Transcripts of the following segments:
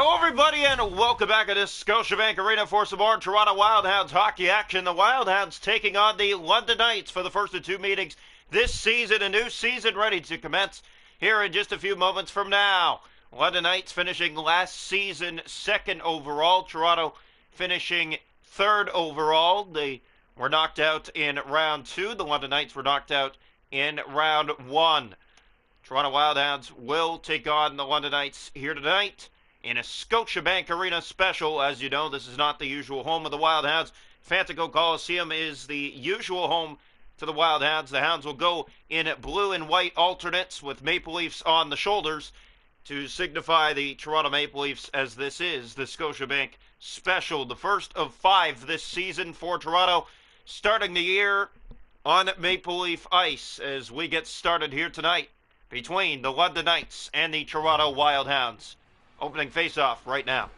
Hello, everybody, and welcome back to this Scotiabank Arena for some more Toronto Wildhounds hockey action. The Wildhounds taking on the London Knights for the first of two meetings this season. A new season ready to commence here in just a few moments from now. London Knights finishing last season second overall. Toronto finishing third overall. They were knocked out in round two. The London Knights were knocked out in round one. Toronto Wildhounds will take on the London Knights here tonight in a Scotiabank Arena special. As you know, this is not the usual home of the Wildhounds. Fantico Coliseum is the usual home to the Wildhounds. The Hounds will go in blue and white alternates with Maple Leafs on the shoulders to signify the Toronto Maple Leafs, as this is the Scotiabank special, the first of 5 this season for Toronto, starting the year on Maple Leaf ice as we get started here tonight between the London Knights and the Toronto Wildhounds. Opening face-off right now.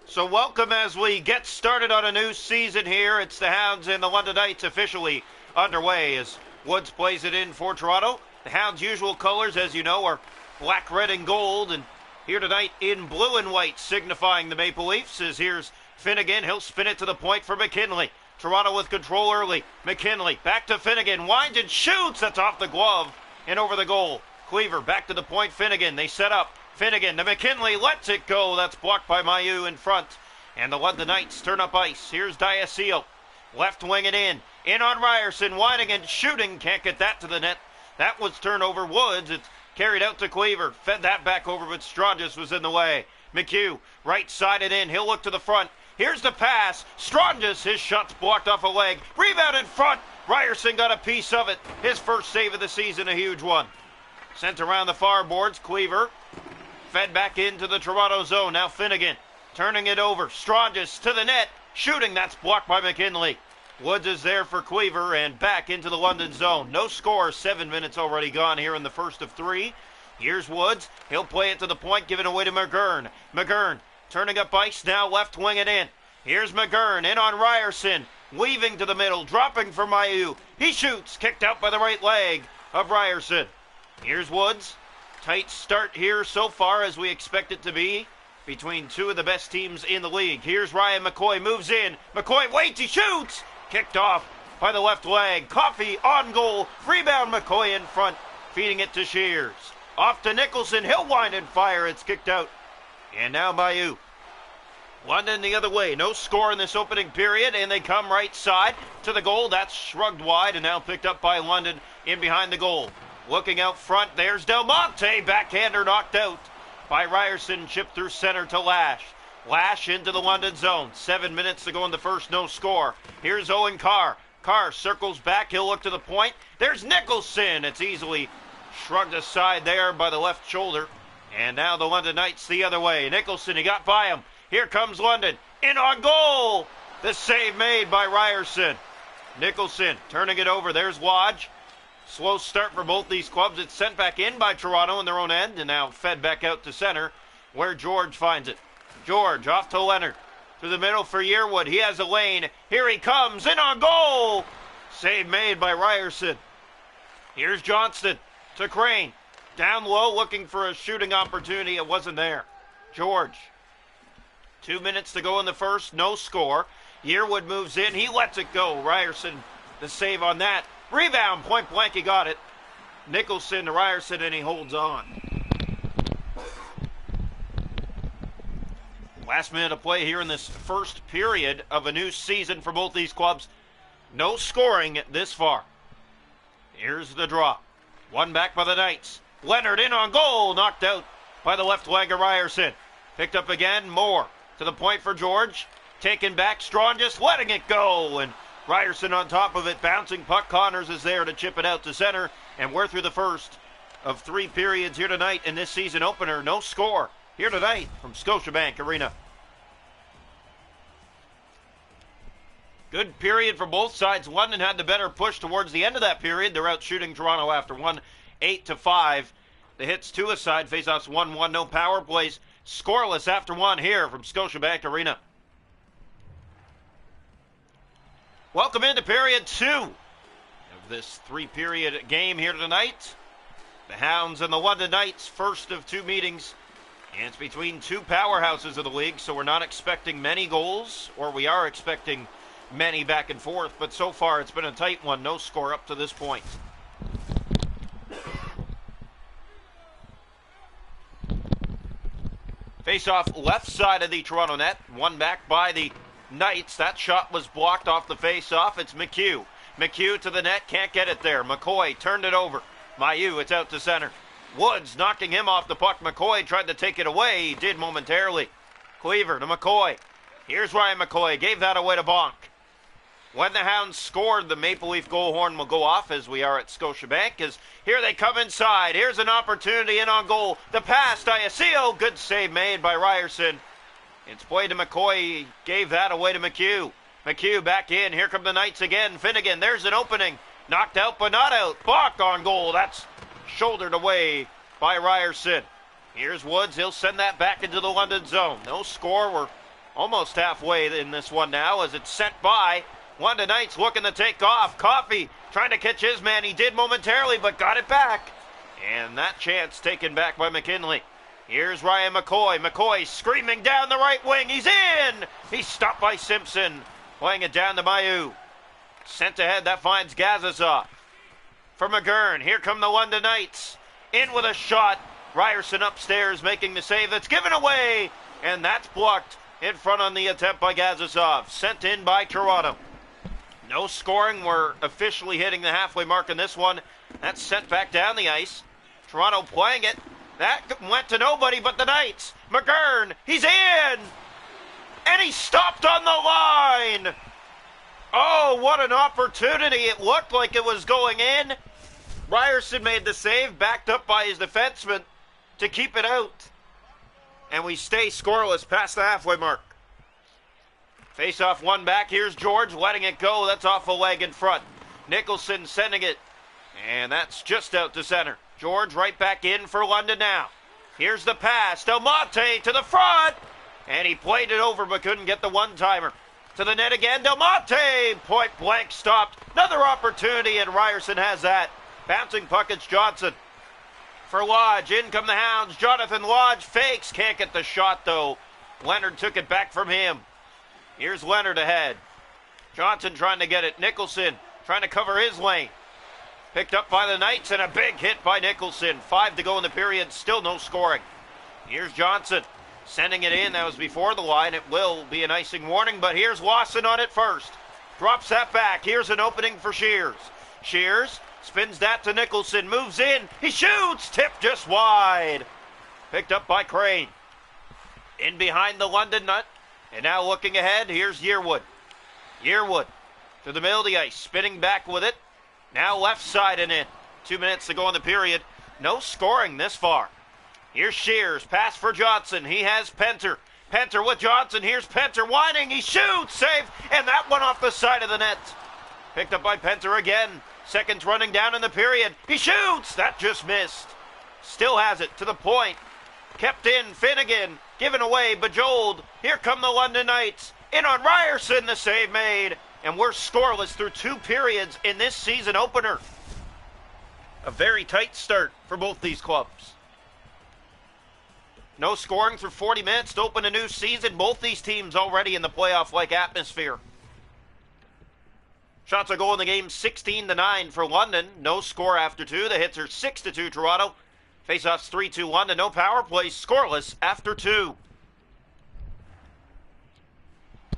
So welcome as we get started on a new season here. It's the Hounds and the London Knights officially underway as Woods plays it in for Toronto. The Hounds' usual colors, as you know, are black, red, and gold. And here tonight in blue and white, signifying the Maple Leafs, as here's Finnegan. He'll spin it to the point for McKinley. Toronto with control early. McKinley back to Finnegan. Winds and shoots. That's off the glove and over the goal. Cleaver back to the point. Finnegan. They set up. Finnegan to McKinley, lets it go. That's blocked by Mailloux in front. And the London Knights turn up ice. Here's Diacio. Left wing it in. In on Ryerson, winding and shooting. Can't get that to the net. That was turned over. Woods. It's carried out to Cleaver. Fed that back over, but Strongis was in the way. McHugh, right sided in. He'll look to the front. Here's the pass. Strongis, his shot's blocked off a leg. Rebound in front. Ryerson got a piece of it. His first save of the season, a huge one. Sent around the far boards. Cleaver. Fed back into the Toronto zone. Now Finnegan turning it over. Strongis to the net. Shooting. That's blocked by McKinley. Woods is there for Cleaver and back into the London zone. No score. 7 minutes already gone here in the first of 3. Here's Woods. He'll play it to the point, giving away to McGurn. McGurn turning up ice now. Left wing it in. Here's McGurn in on Ryerson. Weaving to the middle. Dropping for Mailloux. He shoots. Kicked out by the right leg of Ryerson. Here's Woods. Tight start here so far, as we expect it to be, between two of the best teams in the league. Here's Ryan McCoy, moves in. McCoy waits, he shoots! Kicked off by the left leg. Coffey on goal. Rebound, McCoy in front, feeding it to Shears. Off to Nicholson, he'll wind and fire. It's kicked out. And now Mailloux. London the other way. No score in this opening period, and they come right side to the goal. That's shrugged wide and now picked up by London in behind the goal. Looking out front, there's Del Monte. Backhander knocked out by Ryerson. Chipped through center to Lash. Lash into the London zone. 7 minutes to go in the first, no score. Here's Owen Carr. Carr circles back. He'll look to the point. There's Nicholson. It's easily shrugged aside there by the left shoulder. And now the London Knights the other way. Nicholson, he got by him. Here comes London. In on goal. The save made by Ryerson. Nicholson turning it over. There's Lodge. Slow start for both these clubs. It's sent back in by Toronto in their own end and now fed back out to center where George finds it. George off to Leonard. Through the middle for Yearwood. He has a lane. Here he comes. In on goal. Save made by Ryerson. Here's Johnston to Crane. Down low looking for a shooting opportunity. It wasn't there. George. 2 minutes to go in the first. No score. Yearwood moves in. He lets it go. Ryerson the save on that. Rebound, point blank, he got it. Nicholson to Ryerson, and he holds on. Last minute of play here in this first period of a new season for both these clubs. No scoring this far. Here's the draw. One back by the Knights. Leonard in on goal, knocked out by the left leg of Ryerson. Picked up again, Moore to the point for George. Taken back, Strongis letting it go, and Ryerson on top of it, bouncing puck. Connors is there to chip it out to center, and we're through the first of 3 periods here tonight in this season opener. No score here tonight from Scotiabank Arena. Good period for both sides. London had the better push towards the end of that period. They're out shooting Toronto after one, 8-5. The hits 2 aside, faceoffs 1-1, no power plays. Scoreless after one here from Scotiabank Arena. Welcome into period 2 of this 3-period game here tonight. The Hounds and the London Knights, first of 2 meetings And it's between two powerhouses of the league, so we're not expecting many goals, or we are expecting many back and forth, but so far it's been a tight one. No score up to this point. Face off left side of the Toronto net. One back by the Knights. That shot was blocked off the face off. It's McHugh. McHugh to the net. Can't get it there. McCoy turned it over. Mailloux, it's out to center. Woods knocking him off the puck. McCoy tried to take it away. He did momentarily. Cleaver to McCoy. Here's Ryan McCoy. Gave that away to Bonk. When the Hounds scored, the Maple Leaf goal horn will go off as we are at Scotiabank. As here they come inside. Here's an opportunity in on goal. The pass, Diacio. Good save made by Ryerson. It's played to McCoy. He gave that away to McHugh. McHugh back in. Here come the Knights again. Finnegan, there's an opening. Knocked out but not out. Bach on goal. That's shouldered away by Ryerson. Here's Woods. He'll send that back into the London zone. No score. We're almost halfway in this one now as it's sent by. London Knights looking to take off. Coffey trying to catch his man. He did momentarily, but got it back. And that chance taken back by McKinley. Here's Ryan McCoy. McCoy screaming down the right wing. He's in! He's stopped by Simpson. Playing it down to Mailloux. Sent ahead. That finds Gazazov. For McGurn. Here come the London Knights. In with a shot. Ryerson upstairs making the save. That's given away. And that's blocked in front on the attempt by Gazazov. Sent in by Toronto. No scoring. We're officially hitting the halfway mark in this one. That's sent back down the ice. Toronto playing it. That went to nobody but the Knights. McGurn, he's in! And he stopped on the line! Oh, what an opportunity. It looked like it was going in. Ryerson made the save, backed up by his defenseman to keep it out. And we stay scoreless past the halfway mark. Face off one back. Here's George letting it go. That's off a leg in front. Nicholson sending it. And that's just out to center. George right back in for London now. Here's the pass. Del Monte to the front. And he played it over but couldn't get the one-timer. To the net again. Del Monte. Point blank stopped. Another opportunity and Ryerson has that. Bouncing puck. It's Johnson. For Lodge. In come the Hounds. Jonathan Lodge fakes. Can't get the shot though. Leonard took it back from him. Here's Leonard ahead. Johnson trying to get it. Nicholson trying to cover his lane. Picked up by the Knights and a big hit by Nicholson. 5 to go in the period. Still no scoring. Here's Johnson sending it in. That was before the line. It will be an icing warning, but here's Lawson on it first. Drops that back. Here's an opening for Shears. Shears spins that to Nicholson. Moves in. He shoots. Tipped just wide. Picked up by Crane. In behind the London Nut. And now looking ahead, here's Yearwood. Yearwood to the middle of the ice, spinning back with it. Now left side and in. 2 minutes to go in the period. No scoring this far. Here's Shears, pass for Johnson. He has Penter. Penter with Johnson. Here's Penter winding. He shoots, save, and that one off the side of the net. Picked up by Penter again. Seconds running down in the period. He shoots. That just missed. Still has it to the point. Kept in. Finnegan given away. Bejoled. Here come the London Knights. In on Ryerson. The save made. And we're scoreless through 2 periods in this season opener. A very tight start for both these clubs. No scoring for 40 minutes to open a new season. Both these teams already in the playoff-like atmosphere. Shots are goal in the game 16-9 for London. No score after 2. The hits are 6-2 Toronto. Faceoffs 3-2 London. No power play. Scoreless after 2.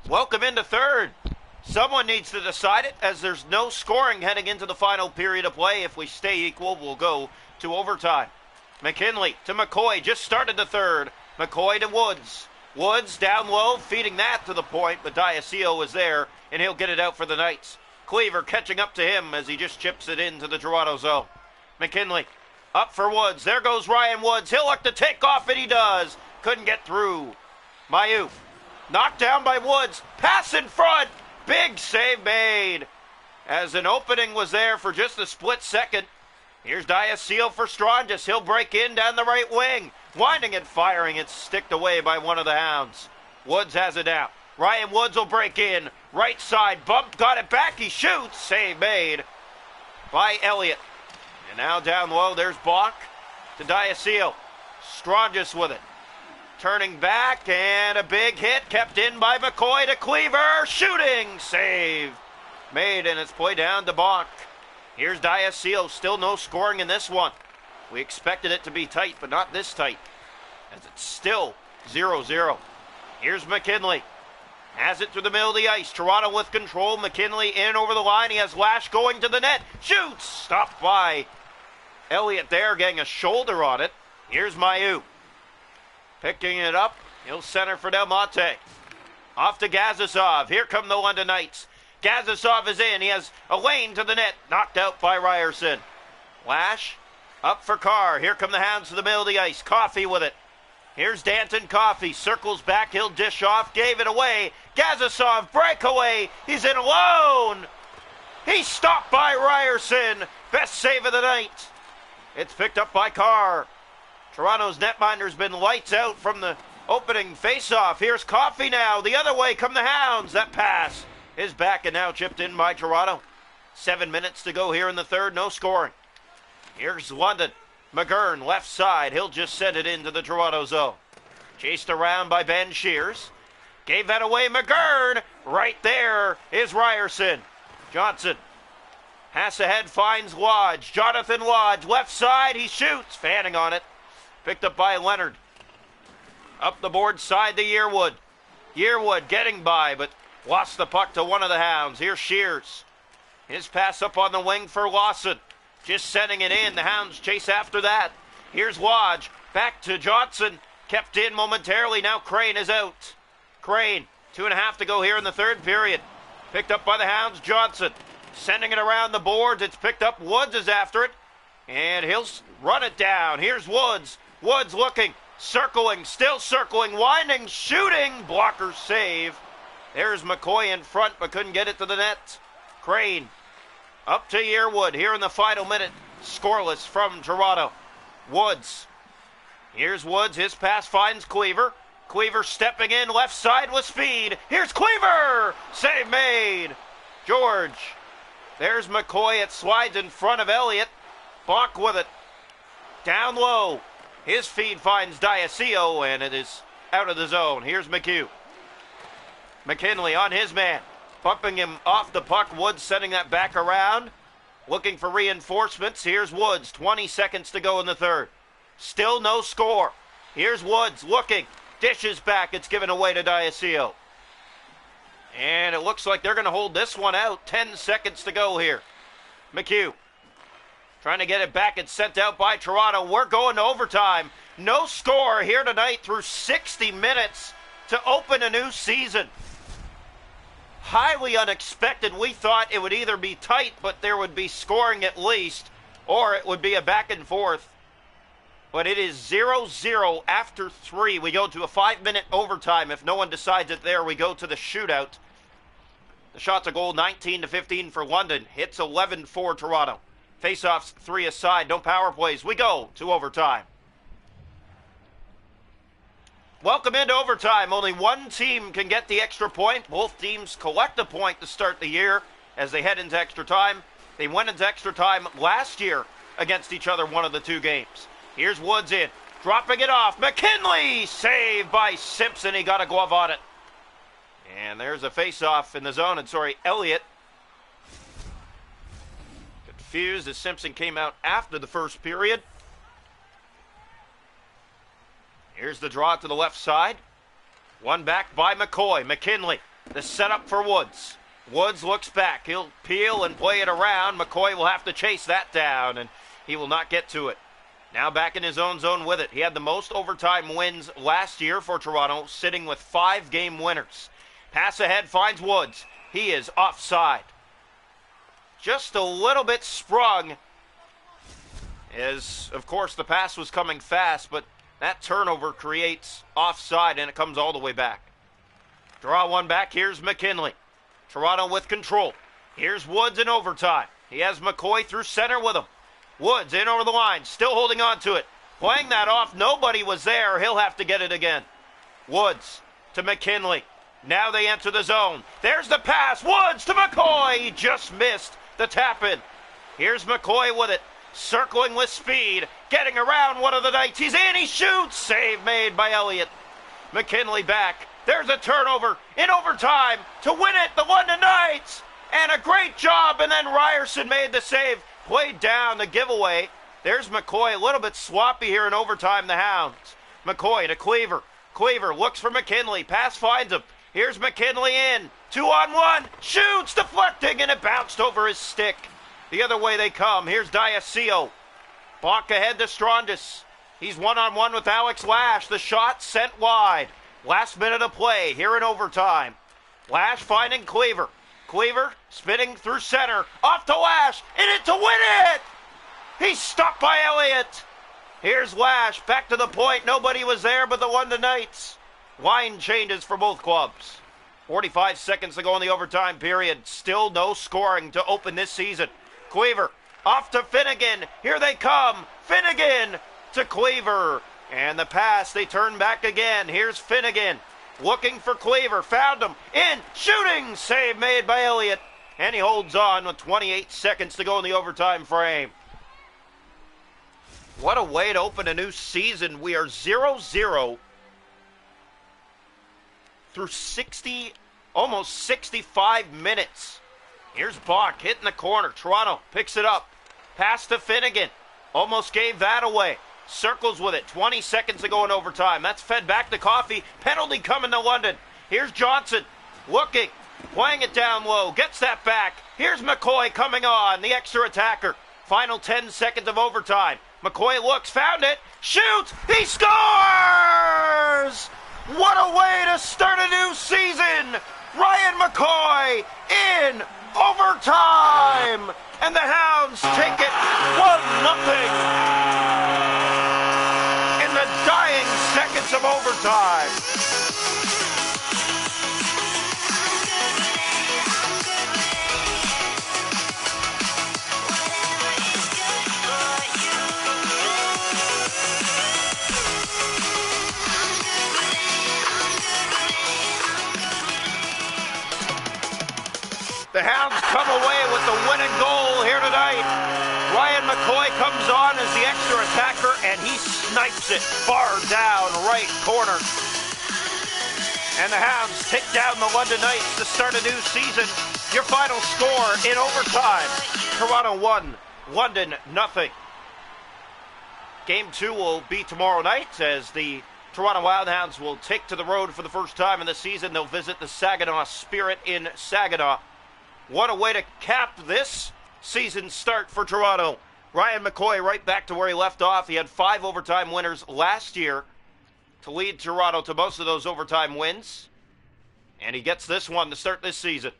Welcome into third. Someone needs to decide it as there's no scoring heading into the final period of play. If we stay equal, we'll go to overtime. McKinley to McCoy. Just started the third. McCoy to Woods. Woods down low, feeding that to the point, but Diacio is there, and he'll get it out for the Knights. Cleaver catching up to him as he just chips it into the Toronto zone. McKinley up for Woods. There goes Ryan Woods. He'll look to take off, and he does. Couldn't get through. Mailloux knocked down by Woods. Pass in front. Big save made as an opening was there for just a split second. Here's Diacio for Strongest. He'll break in down the right wing. Winding and firing. It's sticked away by one of the Hounds. Woods has it out. Ryan Woods will break in. Right side. Bump. Got it back. He shoots. Save made by Elliott. And now down low. There's Bach to Diacio. Strongest with it. Turning back, and a big hit kept in by McCoy to Cleaver. Shooting save made, and it's played down to Bonk. Here's Diacio. Still no scoring in this one. We expected it to be tight, but not this tight, as it's still 0-0. Here's McKinley. Has it through the middle of the ice. Toronto with control. McKinley in over the line. He has Lash going to the net. Shoots! Stopped by Elliott there, getting a shoulder on it. Here's Mailloux. Picking it up. He'll center for Del Monte. Off to Gazisov. Here come the London Knights. Gazisov is in. He has a lane to the net. Knocked out by Ryerson. Lash up for Carr. Here come the Hounds to the middle of the ice. Coffey with it. Here's Danton Coffey. Circles back. He'll dish off. Gave it away. Gazisov breakaway. He's in alone. He's stopped by Ryerson. Best save of the night. It's picked up by Carr. Toronto's netminder's been lights out from the opening faceoff. Here's Coffey now. The other way come the Hounds. That pass is back and now chipped in by Toronto. 7 minutes to go here in the third. No scoring. Here's London. McGurn, left side. He'll just send it into the Toronto zone. Chased around by Ben Shears. Gave that away. McGurn. Right there is Ryerson. Johnson. Pass ahead, finds Lodge. Jonathan Lodge, left side. He shoots. Fanning on it. Picked up by Leonard. Up the board side to Yearwood. Yearwood getting by, but lost the puck to one of the Hounds. Here's Shears. His pass up on the wing for Lawson. Just sending it in. The Hounds chase after that. Here's Lodge. Back to Johnson. Kept in momentarily. Now Crane is out. Crane. 2.5 to go here in the third period. Picked up by the Hounds. Johnson. Sending it around the boards. It's picked up. Woods is after it. And he'll run it down. Here's Woods. Woods looking. Circling. Still circling. Winding. Shooting. Blocker save. There's McCoy in front, but couldn't get it to the net. Crane. Up to Yearwood here in the final minute. Scoreless from Toronto. Woods. Here's Woods. His pass finds Cleaver. Cleaver stepping in left side with speed. Here's Cleaver. Save made. George. There's McCoy. It slides in front of Elliott. Bonk with it. Down low. His feed finds Diacio, and it is out of the zone. Here's McHugh. McKinley on his man. Bumping him off the puck. Woods sending that back around. Looking for reinforcements. Here's Woods. 20 seconds to go in the third. Still no score. Here's Woods looking. Dishes back. It's given away to Diacio. And it looks like they're going to hold this one out. 10 seconds to go here. McHugh trying to get it back. It's sent out by Toronto. We're going to overtime. No score here tonight through 60 minutes to open a new season. Highly unexpected. We thought it would either be tight, but there would be scoring at least, or it would be a back and forth. But it is 0-0 after 3. We go to a 5-minute overtime. If no one decides it there, we go to the shootout. The shots a goal, 19-15 for London. Hits 11 for Toronto. Faceoffs 3 aside. No power plays. We go to overtime. Welcome into overtime. Only one team can get the extra point. Both teams collect a point to start the year as they head into extra time. They went into extra time last year against each other, one of the two games. Here's Woods in. Dropping it off. McKinley! Saved by Simpson. He got a glove on it. And there's a face-off in the zone. And Elliott. Confused as Simpson came out after the first period. Here's the draw to the left side. One back by McCoy. McKinley. The setup for Woods. Woods looks back. He'll peel and play it around. McCoy will have to chase that down, and he will not get to it. Now back in his own zone with it. He had the most overtime wins last year for Toronto, sitting with 5 game winners. Pass ahead finds Woods. He is offside. Just a little bit sprung, as, of course, the pass was coming fast, but that turnover creates offside, and it comes all the way back. Draw one back. Here's McKinley. Toronto with control. Here's Woods in overtime. He has McCoy through center with him. Woods in over the line, still holding on to it. Playing that off. Nobody was there. He'll have to get it again. Woods to McKinley. Now they enter the zone. There's the pass. Woods to McCoy. He just missed the tap-in. Here's McCoy with it. Circling with speed. Getting around one of the Knights. He's in. He shoots. Save made by Elliott. McKinley back. There's a turnover in overtime to win it, the London Knights. And a great job, and then Ryerson made the save. Played down the giveaway. There's McCoy, a little bit sloppy here in overtime, the Hounds. McCoy to Cleaver. Cleaver looks for McKinley. Pass finds him. Here's McKinley in. 2-on-1. Shoots, deflecting, and it bounced over his stick. The other way they come. Here's Diacio. Bach ahead to Strondis. He's 1-on-1 with Alex Lash. The shot sent wide. Last minute of play here in overtime. Lash finding Cleaver. Cleaver spinning through center. Off to Lash. In it to win it. He's stopped by Elliott. Here's Lash. Back to the point. Nobody was there but the London Knights. Line changes for both clubs. 45 seconds to go in the overtime period. Still no scoring to open this season. Cleaver off to Finnegan. Here they come. Finnegan to Cleaver. And the pass, they turn back again. Here's Finnegan looking for Cleaver. Found him. In. Shooting. Save made by Elliott. And he holds on with 28 seconds to go in the overtime frame. What a way to open a new season. We are 0-0 through almost 65 minutes. Here's Bach hitting the corner. Toronto picks it up. Pass to Finnegan. Almost gave that away. Circles with it. 20 seconds to go in overtime. That's fed back to Coffey. Penalty coming to London. Here's Johnson looking. Playing it down low. Gets that back. Here's McCoy coming on. The extra attacker. Final 10 seconds of overtime. McCoy looks. Found it. Shoots. He scores! What a way to start a new season! Ryan McCoy in overtime! And the Hounds take it 1-0 in the dying seconds of overtime. The Hounds come away with the winning goal here tonight. Ryan McCoy comes on as the extra attacker, and he snipes it far down right corner. And the Hounds take down the London Knights to start a new season. Your final score in overtime. Toronto 1, London 0. Game 2 will be tomorrow night as the Toronto Wildhounds will take to the road for the first time in the season. They'll visit the Saginaw Spirit in Saginaw. What a way to cap this season start for Toronto. Ryan McCoy right back to where he left off. He had 5 overtime winners last year to lead Toronto to most of those overtime wins. And he gets this one to start this season.